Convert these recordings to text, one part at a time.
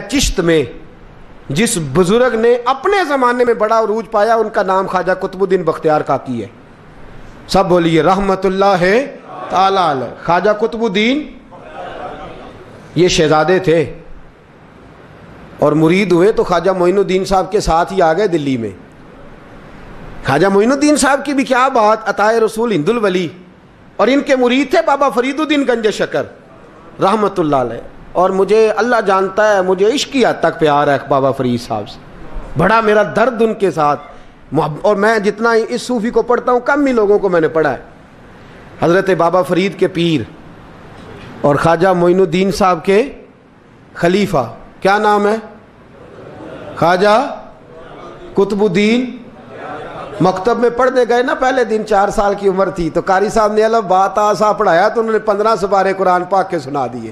چشت میں جس بزرگ نے اپنے زمانے میں بڑا عروج پایا ان کا نام خواجہ قطب الدین بختیار کاکی ہے. سب بولیے رحمت اللہ تعالی علیہ. خواجہ قطب الدین یہ شہزادے تھے اور مرید ہوئے تو خواجہ معین الدین صاحب کے ساتھ ہی آ گئے دلی میں. خواجہ معین الدین صاحب کی بھی کیا بات، عطائے رسول ہند الولی، اور ان کے مرید تھے بابا فرید الدین گنج شکر رحمت اللہ علیہ. اور مجھے اللہ جانتا ہے مجھے عشق کی حد تک پیار ہے بابا فرید صاحب سے، بڑا میرا درد ان کے ساتھ. اور میں جتنا اس صوفی کو پڑھتا ہوں کم ہی لوگوں کو میں نے پڑھا ہے. حضرت بابا فرید کے پیر اور خواجہ معین الدین صاحب کے خلیفہ کیا نام ہے؟ خواجہ قطب الدین. مکتب میں پڑھنے گئے نا پہلے دن، 4 سال کی عمر تھی، تو قاری صاحب نے الف با تا سا پڑھایا تو انہوں نے 15 سپارے قرآن پاک کے سنا دیے.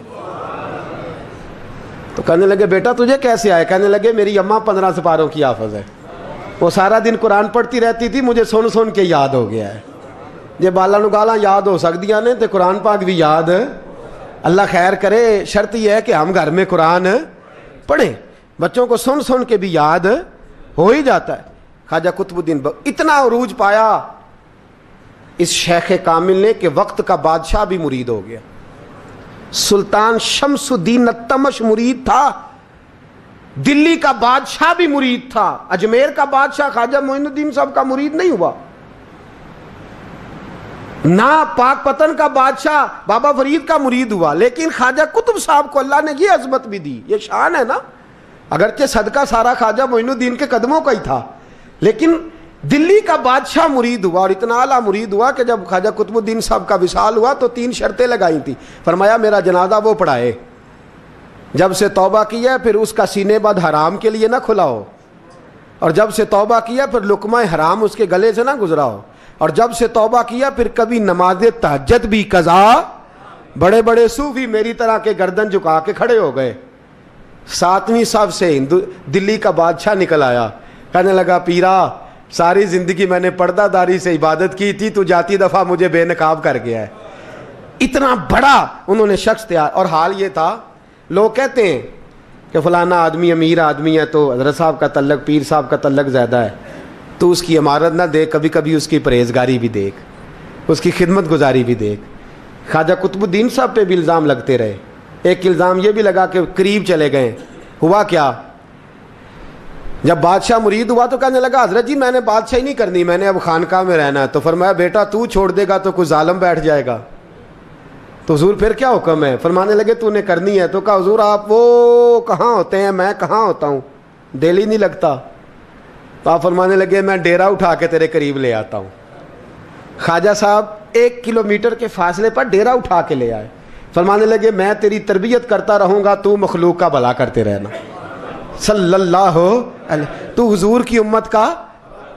تو کہنے لگے بیٹا تجھے کیسے آئے؟ کہنے لگے میری اماں 15 سپاروں کی حافظ ہے، وہ سارا دن قرآن پڑھتی رہتی تھی، مجھے سن سن کے یاد ہو گیا ہے. یہ بالا نو گالاں یاد ہو سکدیاں نے تے قرآن پاک بھی یاد. اللہ خیر کرے، شرط یہ ہے کہ ہم گھر میں قرآن پڑھیں، بچوں کو سن سن کے بھی یاد ہو ہی جاتا ہے. خواجہ قطب الدین اتنا عروج پایا اس شیخ کامل نے کہ وقت کا بادشاہ بھی مرید ہو گیا. سلطان شمس الدین التمش مرید تھا، دلی کا بادشاہ بھی مرید تھا. اجمیر کا بادشاہ خواجہ معین الدین صاحب کا مرید نہیں ہوا، نہ پاک پتن کا بادشاہ بابا فرید کا مرید ہوا. لیکن خواجہ قطب صاحب کو اللہ نے یہ عظمت بھی دی، یہ شان ہے نا. اگرچہ صدقہ سارا خواجہ معین الدین کے قدموں کا ہی تھا، لیکن دلی کا بادشاہ مرید ہوا، اور اتنا اعلیٰ مرید ہوا کہ جب خواجہ قطب الدین صاحب کا وصال ہوا تو 3 شرطیں لگائی تھیں. فرمایا میرا جنازہ وہ پڑھائے، جب سے توبہ کیا پھر اس کا سینے بد حرام کے لیے نہ کھلا ہو، اور جب سے توبہ کیا پھر لقمہ حرام اس کے گلے سے نہ گزرا ہو، اور جب سے توبہ کیا پھر کبھی نماز تہجد بھی قضا. بڑے بڑے صوفی میری طرح کے گردن جھکا کے کھڑے ہو گئے. 7ویں صف سے دلی کا بادشاہ نکل آیا، کہنے لگا پیرا ساری زندگی میں نے پردہ داری سے عبادت کی تھی، تو جاتی دفعہ مجھے بے نقاب کر گیا ہے. اتنا بڑا انہوں نے شخص تیار. اور حال یہ تھا، لوگ کہتے ہیں کہ فلانا آدمی امیر آدمی ہے تو حضرت صاحب کا تعلق پیر صاحب کا تعلق زیادہ ہے، تو اس کی عمارت نہ دیکھ، کبھی کبھی اس کی پرہیزگاری بھی دیکھ، اس کی خدمت گزاری بھی دیکھ. خواجہ قطب الدین صاحب پہ بھی الزام لگتے رہے. ایک الزام یہ بھی لگا کہ قریب چلے گئے. ہوا کیا، جب بادشاہ مرید ہوا تو کہنے لگا حضرت جی میں نے بادشاہی نہیں کرنی، میں نے اب خانقاہ میں رہنا ہے. تو فرمایا بیٹا تو چھوڑ دے گا تو کوئی ظالم بیٹھ جائے گا. تو حضور پھر کیا حکم ہے؟ فرمانے لگے تو نے کرنی ہے. تو کہا حضور آپ وہ کہاں ہوتے ہیں، میں کہاں ہوتا ہوں، دل ہی نہیں لگتا. تو آپ فرمانے لگے میں ڈیرا اٹھا کے تیرے قریب لے آتا ہوں. خواجہ صاحب 1 کلومیٹر کے فاصلے پر ڈیرا اٹھا کے لے آئے. فرمانے لگے میں تیری تربیت کرتا رہوں گا، تو مخلوق کا بھلا کرتے رہنا. صلی اللہ علیہ، تو حضور کی امت کا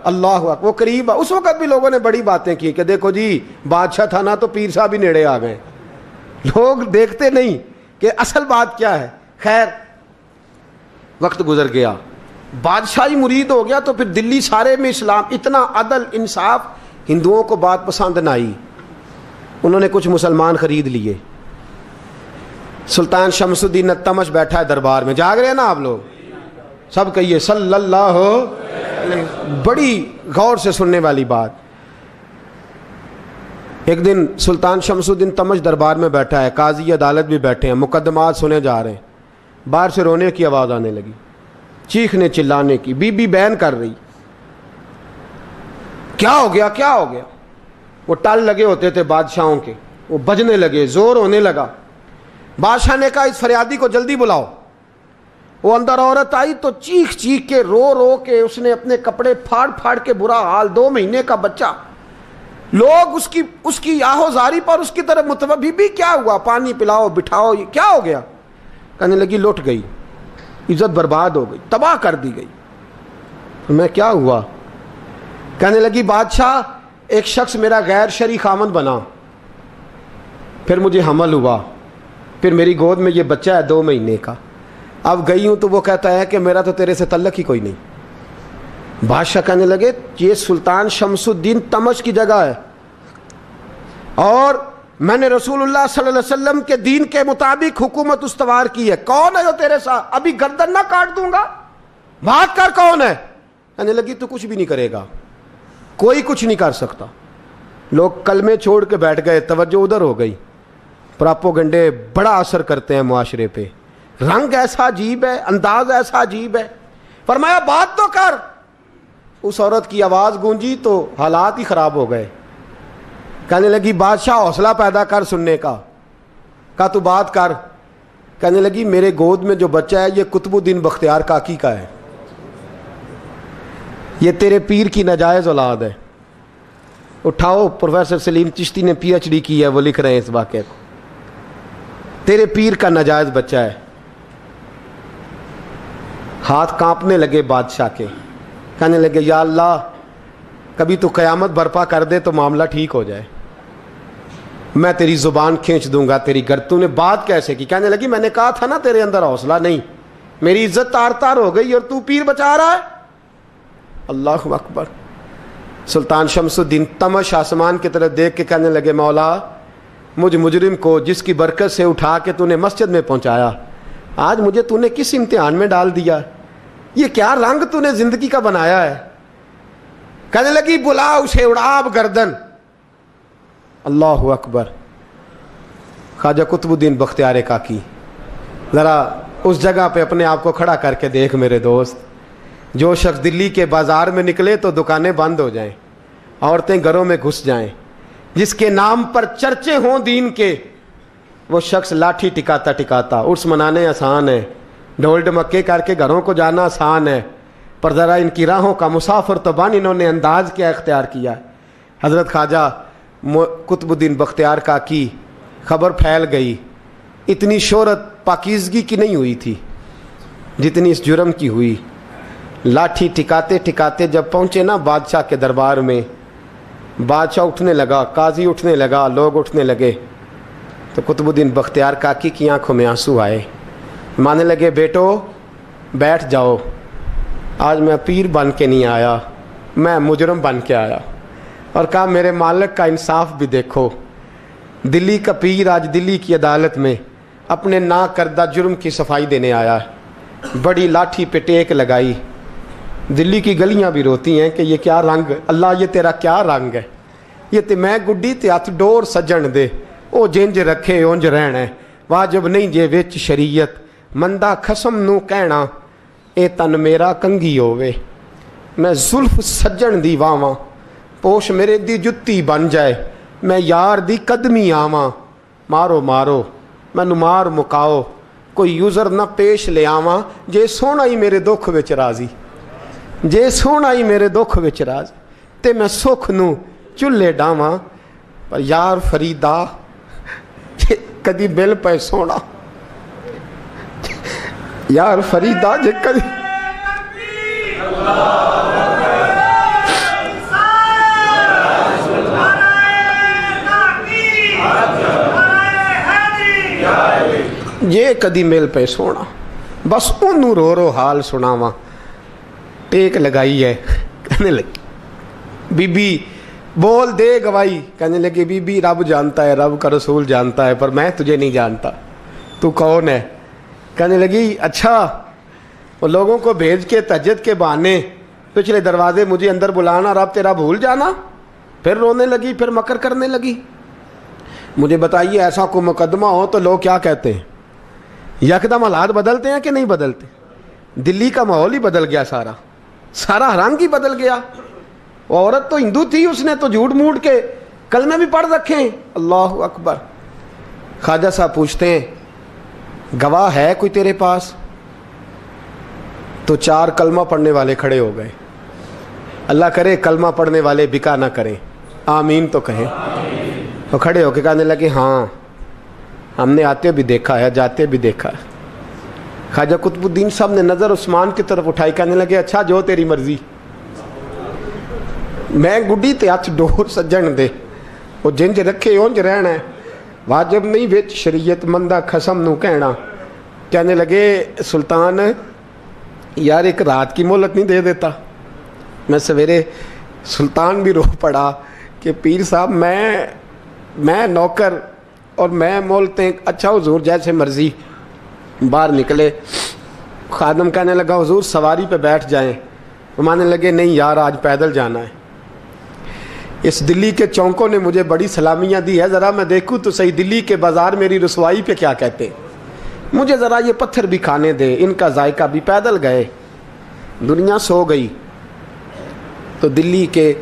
اللہ اکبر. وہ قریب، اس وقت بھی لوگوں نے بڑی باتیں کی کہ دیکھو جی بادشاہ تھا نا تو پیر صاحب ہی نیڑے آ گئے. لوگ دیکھتے نہیں کہ اصل بات کیا ہے. خیر وقت گزر گیا، بادشاہی مرید ہو گیا، تو پھر دلی سارے میں اسلام، اتنا عدل انصاف، ہندوؤں کو بات پسند نہ آئی. انہوں نے کچھ مسلمان خرید لیے. سلطان شمس الدین التمش بیٹھا ہے دربار میں، جاگ رہے ہیں نا آپ لوگ سب، کہیے صلی اللہ علیہ. بڑی غور سے سننے والی بات. ایک دن سلطان شمس الدین تمش دربار میں بیٹھا ہے، قاضی عدالت بھی بیٹھے ہیں، مقدمات سنے جا رہے ہیں. باہر سے رونے کی آواز آنے لگی، چیخنے چلانے کی. بی بی بیان کر رہی، کیا ہو گیا کیا ہو گیا. وہ ٹال لگے ہوتے تھے بادشاہوں کے، وہ بجنے لگے، زور ہونے لگا. بادشاہ نے کہا اس فریادی کو جلدی بلاؤ. وہ اندر عورت آئی تو چیخ چیخ کے رو رو کے اس نے اپنے کپڑے پھاڑ پھاڑ کے، برا حال، 2 مہینے کا بچہ. لوگ اس کی آہو زاری پر اس کی طرف متوجہ. بی بی کیا ہوا، پانی پلاؤ بٹھاؤ، یہ کیا ہو گیا. کہنے لگی لٹ گئی، عزت برباد ہو گئی، تباہ کر دی گئی. میں کیا ہوا؟ کہنے لگی بادشاہ ایک شخص میرا غیر شرعی خامند بنا، پھر مجھے حمل ہوا، پھر میری گود میں یہ بچہ ہے 2 مہینے کا. اب گئی ہوں تو وہ کہتا ہے کہ میرا تو تیرے سے تعلق ہی کوئی نہیں. بادشاہ کہنے لگے یہ سلطان شمس الدین تمش کی جگہ ہے اور میں نے رسول اللہ صلی اللہ علیہ وسلم کے دین کے مطابق حکومت استوار کی ہے. کون ہے جو تیرے ساتھ؟ ابھی گردن نہ کاٹ دوں گا, بات کر کون ہے. کہنے لگی تو کچھ بھی نہیں کرے گا, کوئی کچھ نہیں کر سکتا. لوگ کلمے چھوڑ کے بیٹھ گئے, توجہ ادھر ہو گئی. پراپوگنڈے بڑا اثر کرتے ہیں معاشرے پہ. رنگ ایسا عجیب ہے, انداز ایسا عجیب ہے. فرمایا بات تو کر. اس عورت کی آواز گونجی تو حالات ہی خراب ہو گئے. کہنے لگی بادشاہ حوصلہ پیدا کر سننے کا. کہا تو بات کر. کہنے لگی میرے گود میں جو بچہ ہے یہ قطب الدین بختیار کاکی کا ہے, یہ تیرے پیر کی ناجائز اولاد ہے. اٹھاؤ, پروفیسر سلیم چشتی نے پی ایچ ڈی کی ہے, وہ لکھ رہے ہیں اس واقعے کو. تیرے پیر کا ناجائز بچہ ہے. ہاتھ کانپنے لگے بادشاہ کے. کہنے لگے یا اللہ کبھی تو قیامت برپا کر دے تو معاملہ ٹھیک ہو جائے, میں تیری زبان کھینچ دوں گا تیری گرد. تو نے بات کیسے کی؟ کہنے لگی میں نے کہا تھا نا تیرے اندر حوصلہ نہیں, میری عزت تار تار ہو گئی اور تو پیر بچا رہا ہے. اللہ اکبر. سلطان شمس الدین تمش آسمان کی طرف دیکھ کے کہنے لگے مولا مجھ مجرم کو جس کی برکت سے اٹھا کے تو نے مسجد میں پہنچایا, آج مجھے تو نے کس امتحان میں ڈال دیا؟ یہ کیا رنگ تو نے زندگی کا بنایا ہے. کہنے لگی بلا اسے, اڑا اب گردن. اللہ اکبر. خواجہ قطب الدین بختیار کاکی, ذرا اس جگہ پہ اپنے آپ کو کھڑا کر کے دیکھ میرے دوست. جو شخص دلی کے بازار میں نکلے تو دکانیں بند ہو جائیں, عورتیں گھروں میں گھس جائیں, جس کے نام پر چرچے ہوں دین کے, وہ شخص لاٹھی ٹکاتا ٹکاتا. عرس منانے آسان ہے, ڈھول ڈمکے کر کے گھروں کو جانا آسان ہے, پر ذرا ان کی راہوں کا مسافر تو بن انہوں نے انداز کیا اختیار کیا. حضرت خواجہ قطب الدین بختیار کاکی, خبر پھیل گئی. اتنی شہرت پاکیزگی کی نہیں ہوئی تھی جتنی اس جرم کی ہوئی. لاٹھی ٹکاتے ٹکاتے جب پہنچے نا بادشاہ کے دربار میں, بادشاہ اٹھنے لگا, قاضی اٹھنے لگا, لوگ اٹھنے لگے, تو قطب الدین بختیار کاکی کی آنکھوں میں آنسو آئے. مانے لگے بیٹو بیٹھ جاؤ, آج میں پیر بن کے نہیں آیا, میں مجرم بن کے آیا. اور کہا میرے مالک کا انصاف بھی دیکھو, دلی کا پیر آج دلی کی عدالت میں اپنے نا کردہ جرم کی صفائی دینے آیا ہے. بڑی لاٹھی پہ ٹیک لگائی. دلی کی گلیاں بھی روتی ہیں کہ یہ کیا رنگ, اللہ یہ تیرا کیا رنگ ہے. یہ تے میں گڈی تے ہاتھ ڈور سجن دے, او جنج رکھے اونج رہنا ہے, واجب نہیں جے وچ شریعت, مندہ خسم نو کہنا اے تن میرا کنگھی ہووے. میں زلف سجن دی واواں, پوش میرے دی جتی بن جائے, میں یار دی قدمی آواں. مارو مارو مینوں مار مکاؤ, کوئی یوزر نہ پیش لے آواں, جے سونا ہی میرے دکھ وچ راضی, جے سونا ہی میرے دکھ وچ راضی, تے میں سکھ نو چلے ڈاواں. پر یار فریدا جے کدی مل پے سونا, یار فریدا جے کدی یہ کدی مل پہ سونا, بس انہوں رو رو حال سناواں. ٹیک لگائی ہے. کہنے لگی بی بی بول دے گواہی. کہنے لگی بی بی رب جانتا ہے, رب کا رسول جانتا ہے, پر میں تجھے نہیں جانتا, تو کون ہے؟ کہنے لگی اچھا وہ لوگوں کو بھیج کے تہجد کے بہانے پچھلے دروازے مجھے اندر بلانا, رب تیرا بھول جانا. پھر رونے لگی, پھر مکر کرنے لگی. مجھے بتائیے ایسا کوئی مقدمہ ہو تو لوگ کیا کہتے ہیں؟ یکدم حالات بدلتے ہیں کہ نہیں بدلتے؟ دلی کا ماحول ہی بدل گیا, سارا رنگ ہی بدل گیا. وہ عورت تو ہندو تھی, اس نے تو جھوٹ موٹ کے کلمے بھی پڑھ رکھے ہیں. اللہ اکبر. خواجہ صاحب پوچھتے ہیں گواہ ہے کوئی تیرے پاس؟ تو 4 کلمہ پڑھنے والے کھڑے ہو گئے. اللہ کرے کلمہ پڑھنے والے بکا نہ کریں, آمین تو کہیں. وہ کھڑے ہو کے کہنے لگے ہاں ہم نے آتے بھی دیکھا ہے, جاتے بھی دیکھا ہے. خواجہ قطب الدین صاحب نے نظر عثمان کی طرف اٹھائی, کہنے لگے اچھا جو تیری مرضی, میں گڈی تے ہاتھ ڈور سجن دے, وہ جنج رکھے اونج رہنا ہے, واجب نہیں وچ شریعت, مندہ خسم نو کہنا. کہنے لگے سلطان یار ایک رات کی مہلت نہیں دے دیتا؟ میں سویرے سلطان بھی رو پڑا کہ پیر صاحب میں نوکر اور میں بولتے ہیں اچھا حضور جیسے مرضی. باہر نکلے, خادم کہنے لگا حضور سواری پہ بیٹھ جائیں. وہ ماننے لگے نہیں یار آج پیدل جانا ہے. اس دلی کے چونکوں نے مجھے بڑی سلامیاں دی ہے, ذرا میں دیکھوں تو صحیح دلی کے بازار میری رسوائی پہ کیا کہتے ہیں. مجھے ذرا یہ پتھر بھی کھانے دے, ان کا ذائقہ بھی. پیدل گئے, دنیا سو گئی تو دلی کے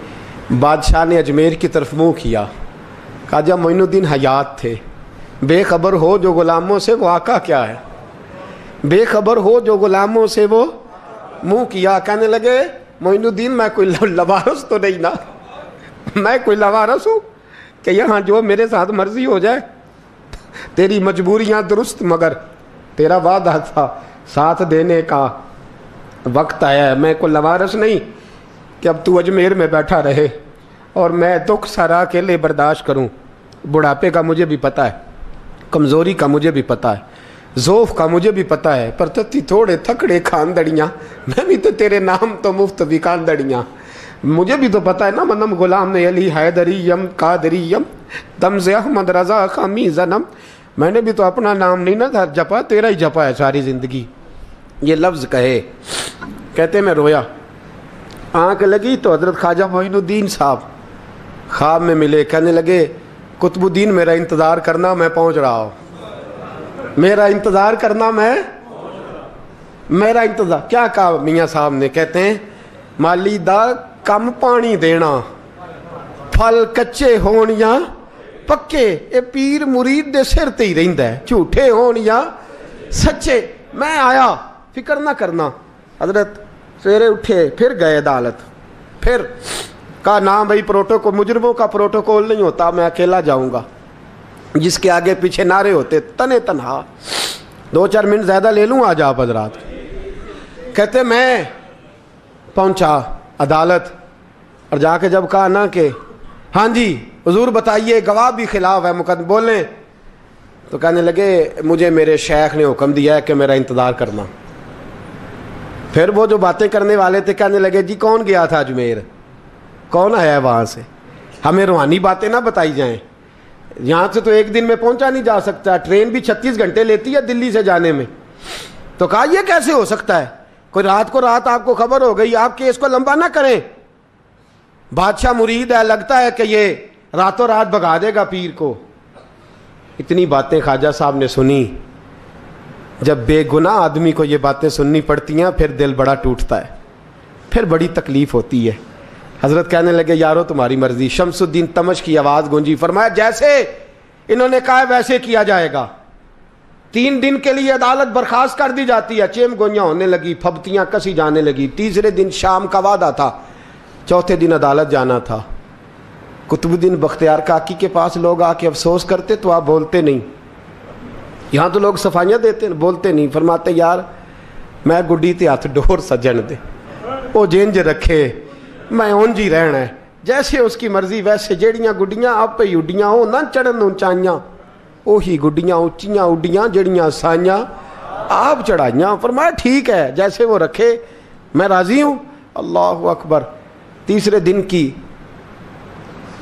بادشاہ نے اجمیر کی طرف منہ کیا. خواجہ معین الدین حیات تھے. بے خبر ہو جو غلاموں سے وہ آقا کیا ہے, بے خبر ہو جو غلاموں سے وہ منہ کیا. کہنے لگے معین الدین میں کوئی لوارث تو نہیں نا, میں کوئی لوارث ہوں کہ یہاں جو میرے ساتھ مرضی ہو جائے. تیری مجبوریاں درست مگر تیرا وعدہ تھا ساتھ دینے کا, وقت آیا ہے. میں کوئی لوارث نہیں کہ اب تو اجمیر میں بیٹھا رہے اور میں دکھ سارا اکیلے برداشت کروں. بڑھاپے کا مجھے بھی پتہ ہے, کمزوری کا مجھے بھی پتہ ہے, ذوف کا مجھے بھی پتہ ہے, پر تتی تھوڑے تھکڑے خاندڑیاں, میں بھی تو تیرے نام تو مفت بھی خاندڑیاں. مجھے بھی تو پتہ ہے نا منم غلام نے علی حیدریم قادریم تمز احمد رضا خامی زنم. میں نے بھی تو اپنا نام نہیں نا جپا, تیرا ہی جپا ہے ساری زندگی. یہ لفظ کہے, کہتے میں رویا. آنکھ لگی تو حضرت خواجہ معین الدین صاحب خواب میں ملے. کہنے لگے قطب الدین میرا انتظار کرنا, میں پہنچ رہا ہوں. میرا انتظار کرنا, میرا انتظار. کیا کہا میاں صاحب نے؟ کہتے ہیں مالی دا کم پانی دینا, پھل کچے ہون یا پکے, اے پیر مرید دے سر تے ہی رہندا ہے, جھوٹے ہون یا سچے. میں آیا, فکر نہ کرنا. حضرت سویرے اٹھے, پھر گئے عدالت. پھر کہا نام بھائی پروٹوکول, مجرموں کا پروٹوکول نہیں ہوتا, میں اکیلا جاؤں گا. جس کے آگے پیچھے نعرے ہوتے تنے تنہا. 2-4 منٹ زیادہ لے لوں آج آپ حضرات. کہتے میں پہنچا عدالت اور جا کے جب کہا نا کہ ہاں جی حضور بتائیے, گواہ بھی خلاف ہے, مقدم بولیں, تو کہنے لگے مجھے میرے شیخ نے حکم دیا ہے کہ میرا انتظار کرنا. پھر وہ جو باتیں کرنے والے تھے کہنے لگے جی کون گیا تھا اجمیر, کون آیا ہے وہاں سے, ہمیں روحانی باتیں نہ بتائی جائیں. یہاں سے تو ایک دن میں پہنچا نہیں جا سکتا, ٹرین بھی 36 گھنٹے لیتی ہے دلی سے جانے میں. تو کہا یہ کیسے ہو سکتا ہے, کوئی رات کو رات آپ کو خبر ہو گئی, آپ کیس کو لمبا نہ کریں. بادشاہ مرید ہے, لگتا ہے کہ یہ راتوں رات بھگا دے گا پیر کو. اتنی باتیں خواجہ صاحب نے سنی. جب بے گناہ آدمی کو یہ باتیں سننی پڑتی ہیں پھر دل بڑا ٹوٹتا ہے, پھر بڑی تکلیف ہوتی ہے. حضرت کہنے لگے یارو تمہاری مرضی. شمس الدین تمش کی آواز گونجی. فرمایا جیسے انہوں نے کہا ویسے کیا جائے گا. 3 دن کے لیے عدالت برخاست کر دی جاتی ہے. چیم گوئیاں ہونے لگی, پھبتیاں کسی جانے لگی. تیسرے دن شام کا وعدہ تھا, چوتھے دن عدالت جانا تھا. قطب الدین بختیار کاکی کے پاس لوگ آ کے افسوس کرتے تو آپ بولتے نہیں. یہاں تو لوگ صفائیاں دیتے ہیں, بولتے نہیں. فرماتے یار میں گڈی تے ہاتھ ڈور سجن دے, وہ جینج رکھے, میں اونج ہی رہنا ہے, جیسے اس کی مرضی ویسے. جیڑیاں گڈیاں آپ پہ اڈیاں ہو نہ چڑھن اونچائیاں, وہی گڈیاں اونچیاں اڈیاں جڑیاں سائیاں آپ چڑھائیاں. فرمایا ٹھیک ہے جیسے وہ رکھے, میں راضی ہوں. اللہ اکبر. تیسرے دن کی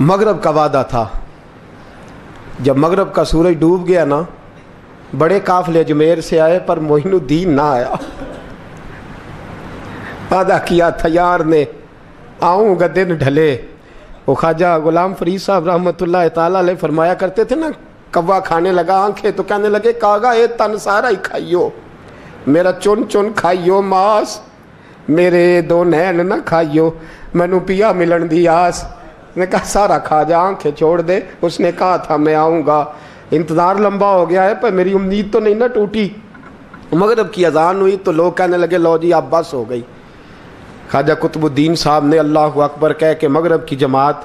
مغرب کا وعدہ تھا. جب مغرب کا سورج ڈوب گیا نا, بڑے قافلے اجمیر سے آئے پر معین الدین نہ آیا. وعدہ کیا تھا یار نے, آؤں گا دن ڈھلے. وہ خواجہ غلام فرید صاحب رحمۃ اللہ تعالیٰ علیہ فرمایا کرتے تھے نا, کوا کھانے لگا آنکھیں تو کہنے لگے کاغا اے تن سارا ہی کھائیو, میرا چن چن کھائیو ماس, میرے 2 نین نہ کھائیو, مینو پیا ملن دی آس. نے کہا سارا کھا جا, آنکھیں چھوڑ دے. اس نے کہا تھا میں آؤں گا, انتظار لمبا ہو گیا ہے پر میری امید تو نہیں نہ ٹوٹی. مغرب کی اذان ہوئی تو لوگ کہنے لگے لو جی اب بس ہو گئی. خواجہ قطب الدین صاحب نے اللہ اکبر کہہ کے مغرب کی جماعت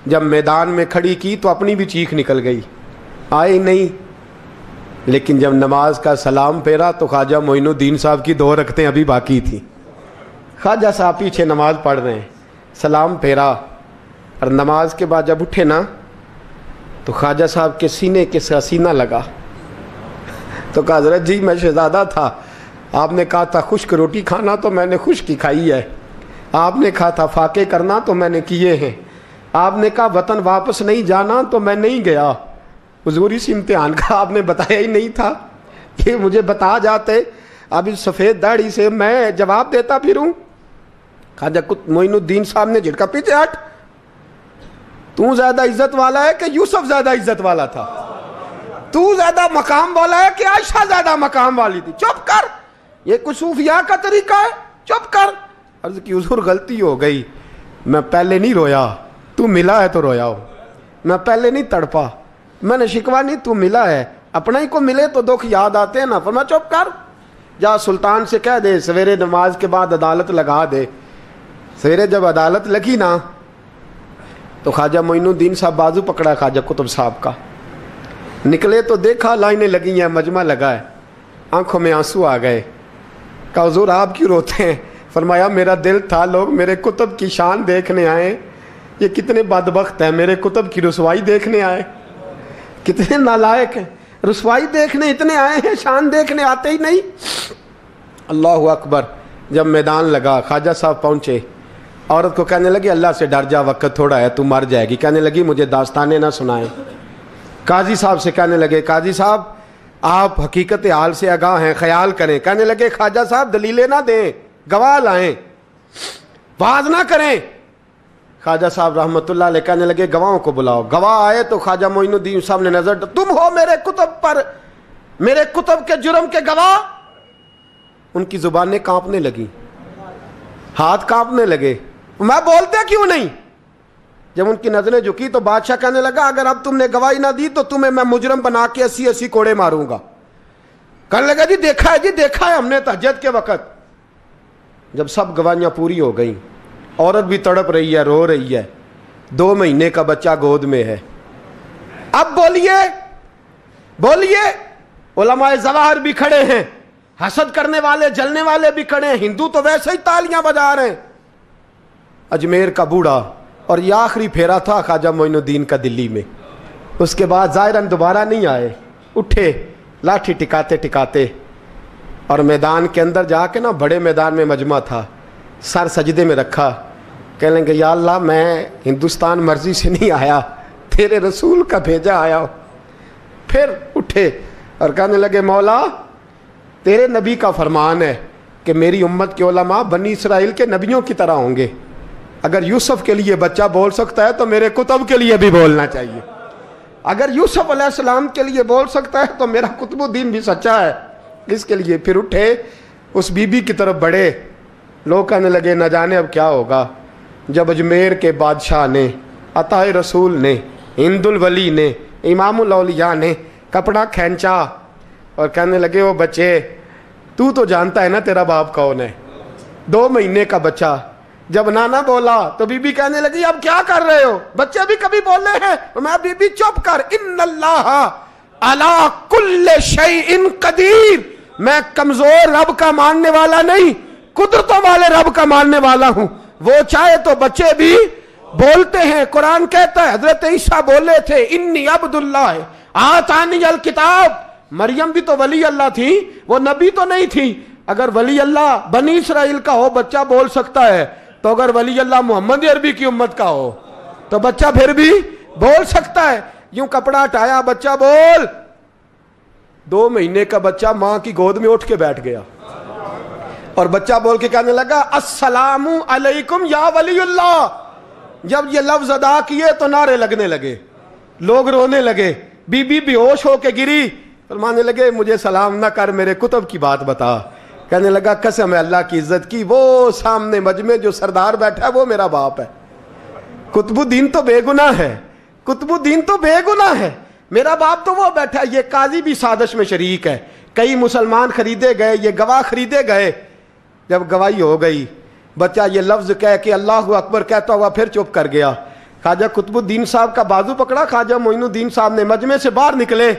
جب میدان میں کھڑی کی تو اپنی بھی چیخ نکل گئی, آئے نہیں. لیکن جب نماز کا سلام پھیرا تو خواجہ معین الدین صاحب کی 2 رکعتیں ابھی باقی تھیں. خواجہ صاحب پیچھے نماز پڑھ رہے ہیں, سلام پھیرا اور نماز کے بعد جب اٹھے نا تو خواجہ صاحب کے سینے کے سینہ لگا. تو کہا حضرت جی میں شہزادہ تھا, آپ نے کہا تھا خشک روٹی کھانا تو میں نے خشک کی کھائی ہے, آپ نے کہا تھا فاقے کرنا تو میں نے کیے ہیں, آپ نے کہا وطن واپس نہیں جانا تو میں نہیں گیا, حضور اس امتحان کا آپ نے بتایا ہی نہیں تھا، یہ مجھے بتا جاتے، اب اس سفید داڑھی سے میں جواب دیتا پھروں۔ خواجہ معین الدین صاحب نے جھٹکا، پیچھے ہٹ، تو زیادہ عزت والا ہے کہ یوسف زیادہ عزت والا تھا؟ تو زیادہ مقام والا ہے کہ عائشہ زیادہ مقام والی تھی؟ چپ کر، یہ کوئی صوفیاء کا طریقہ ہے؟ چپ کر۔ عرض کی حضور غلطی ہو گئی، میں پہلے نہیں رویا، تو ملا ہے تو رویا ہو، میں پہلے نہیں تڑپا، میں نے شکوا نہیں، تو ملا ہے، اپنا ہی کو ملے تو دکھ یاد آتے ہیں نا۔ فرمایا چپ کر، جا سلطان سے کہہ دے سویرے نماز کے بعد عدالت لگا دے۔ سویرے جب عدالت لگی نا تو خواجہ معین الدین صاحب بازو پکڑا خواجہ قطب صاحب کا، نکلے تو دیکھا لائنیں لگی ہیں، مجمع لگا ہے، آنکھوں میں آنسو آ گئے۔ کہا حضور آپ کیوں روتے ہیں؟ فرمایا میرا دل تھا لوگ میرے کتب کی شان دیکھنے آئے، یہ کتنے بدبخت ہیں، میرے کتب کی رسوائی دیکھنے آئے، کتنے نالائق ہیں، رسوائی دیکھنے اتنے آئے ہیں، شان دیکھنے آتے ہی نہیں۔ اللہ اکبر۔ جب میدان لگا خواجہ صاحب پہنچے، عورت کو کہنے لگی اللہ سے ڈر جا، وقت تھوڑا ہے، تو مر جائے گی۔ کہنے لگی مجھے داستانیں نہ سنائیں۔ قاضی صاحب سے کہنے لگے قاضی صاحب آپ حقیقت حال سے آگاہ ہیں، خیال کریں۔ کہنے لگے خواجہ صاحب دلیلیں نہ دیں، گواہ لائیں، واز نہ کریں۔ خواجہ صاحب رحمت اللہ علیہ کہنے لگے گواہوں کو بلاؤ۔ گواہ آئے تو خواجہ معین الدین صاحب نے نظر، تم ہو میرے کتب پر، میرے کتب کے جرم کے گواہ؟ ان کی زبانیں کانپنے لگی، ہاتھ کانپنے لگے، میں بولتے کیوں نہیں؟ جب ان کی نظریں جھکی تو بادشاہ کہنے لگا اگر اب تم نے گواہی نہ دی تو تمہیں میں مجرم بنا کے 80 کوڑے ماروں گا۔ کہنے لگا جی دیکھا ہے ہم نے تہجد کے وقت۔ جب سب گواہیاں پوری ہو گئیں، عورت بھی تڑپ رہی ہے، رو رہی ہے، 2 مہینے کا بچہ گود میں ہے۔ اب بولیے، علماء ظواہر بھی کھڑے ہیں، حسد کرنے والے جلنے والے بھی کھڑے ہیں، ہندو تو ویسے ہی تالیاں بجا رہے ہیں۔ اجمیر کا بوڑھا، اور یہ آخری پھیرا تھا خواجہ معین الدین کا دلی میں، اس کے بعد ظاہراً دوبارہ نہیں آئے، اٹھے لاٹھی ٹکاتے ٹکاتے اور میدان کے اندر جا کے نا، بڑے میدان میں مجمع تھا، سر سجدے میں رکھا، کہنے لگے یا اللہ میں ہندوستان مرضی سے نہیں آیا، تیرے رسول کا بھیجا آیا ہوں۔ پھر اٹھے اور کہنے لگے مولا تیرے نبی کا فرمان ہے کہ میری امت کے علماء بنی اسرائیل کے نبیوں کی طرح ہوں گے، اگر یوسف کے لیے بچہ بول سکتا ہے تو میرے کتب کے لیے بھی بولنا چاہیے، اگر یوسف علیہ السلام کے لیے بول سکتا ہے تو میرا قطب الدین بھی سچا ہے، اس کے لیے۔ پھر اٹھے اس بی بی کی طرف بڑھے، لوگ کہنے لگے نہ جانے اب کیا ہوگا۔ جب اجمیر کے بادشاہ نے، عطا رسول نے، ہند الولی نے، امام الاولیاء نے کپڑا کھینچا اور کہنے لگے وہ بچے تو جانتا ہے نا تیرا باپ کون ہے، 2 مہینے کا بچہ۔ جب نانا بولا تو بی بی کہنے لگی اب کیا کر رہے ہو، بچے بھی کبھی بولے ہیں؟ میں بی بی چپ کر، ان اللہ علی کل شیء قدیر، میں کمزور رب کا ماننے والا نہیں، قدرتوں والے رب کا ماننے والا ہوں، وہ چاہے تو بچے بھی بولتے ہیں۔ قرآن کہتا ہے حضرت عیسیٰ بولے تھے انی عبد اللہ آتانی الکتاب، مریم بھی تو ولی اللہ تھی، وہ نبی تو نہیں تھی۔ اگر ولی اللہ بنی اسرائیل کا ہو بچہ بول سکتا ہے، تو اگر ولی اللہ محمد عربی کی امت کا ہو تو بچہ پھر بھی بول سکتا ہے۔ یوں کپڑا ہٹایا، بچہ بول، 2 مہینے کا بچہ ماں کی گود میں اٹھ کے بیٹھ گیا اور بچہ بول کے کہنے لگا السلام علیکم یا ولی اللہ۔ جب یہ لفظ ادا کیے تو نعرے لگنے لگے، لوگ رونے لگے، بی بی بے ہوش ہو کے گری، فرمانے لگے مجھے سلام نہ کر، میرے کتب کی بات بتا۔ کہنے لگا قسم ہے اللہ کی عزت کی، وہ سامنے مجمع جو سردار بیٹھا ہے وہ میرا باپ ہے، قطب الدین تو بے گناہ ہے، قطب الدین تو بے گناہ ہے، میرا باپ تو وہ بیٹھا ہے۔ یہ قاضی بھی سازش میں شریک ہے، کئی مسلمان خریدے گئے، یہ گواہ خریدے گئے۔ جب گواہی ہو گئی، بچہ یہ لفظ کہہ کے اللہ اکبر کہتا ہوا پھر چپ کر گیا۔ خواجہ قطب الدین صاحب کا بازو پکڑا، خواجہ معین الدین صاحب نے مجمع سے باہر نکلے،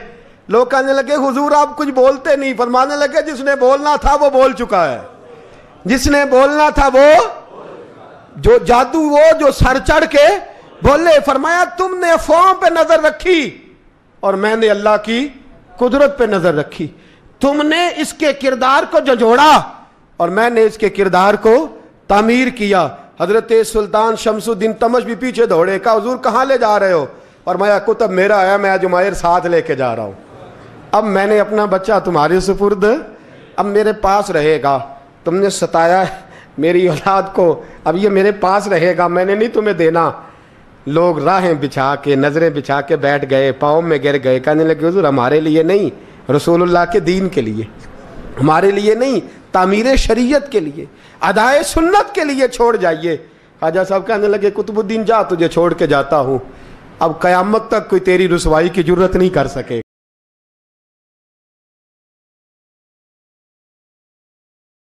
لوگ کہنے لگے حضور آپ کچھ بولتے نہیں۔ فرمانے لگے جس نے بولنا تھا وہ بول چکا ہے، جس نے بولنا تھا وہ جو جادو، وہ جو سر چڑھ کے بولے۔ فرمایا تم نے افواہوں پہ نظر رکھی اور میں نے اللہ کی قدرت پہ نظر رکھی، تم نے اس کے کردار کو جھنجھوڑا اور میں نے اس کے کردار کو تعمیر کیا۔ حضرت سلطان شمس الدین تمش بھی پیچھے دوڑے، کہا حضور کہاں لے جا رہے ہو؟ اور میں کتب میرا آیا، میں جمائر ساتھ لے کے جا رہا ہوں، اب میں نے اپنا بچہ تمہارے سپرد، اب میرے پاس رہے گا، تم نے ستایا میری اولاد کو، اب یہ میرے پاس رہے گا، میں نے نہیں تمہیں دینا۔ لوگ راہیں بچھا کے، نظریں بچھا کے بیٹھ گئے، پاؤں میں گر گئے، کہنے لگے حضور ہمارے لیے نہیں، رسول اللہ کے دین کے لیے، ہمارے لیے نہیں، تعمیر شریعت کے لیے، ادائے سنت کے لیے چھوڑ جائیے۔ خواجہ صاحب کہنے لگے قطب الدین جا، تجھے چھوڑ کے جاتا ہوں، اب قیامت تک کوئی تیری رسوائی کی جرت نہیں کر سکے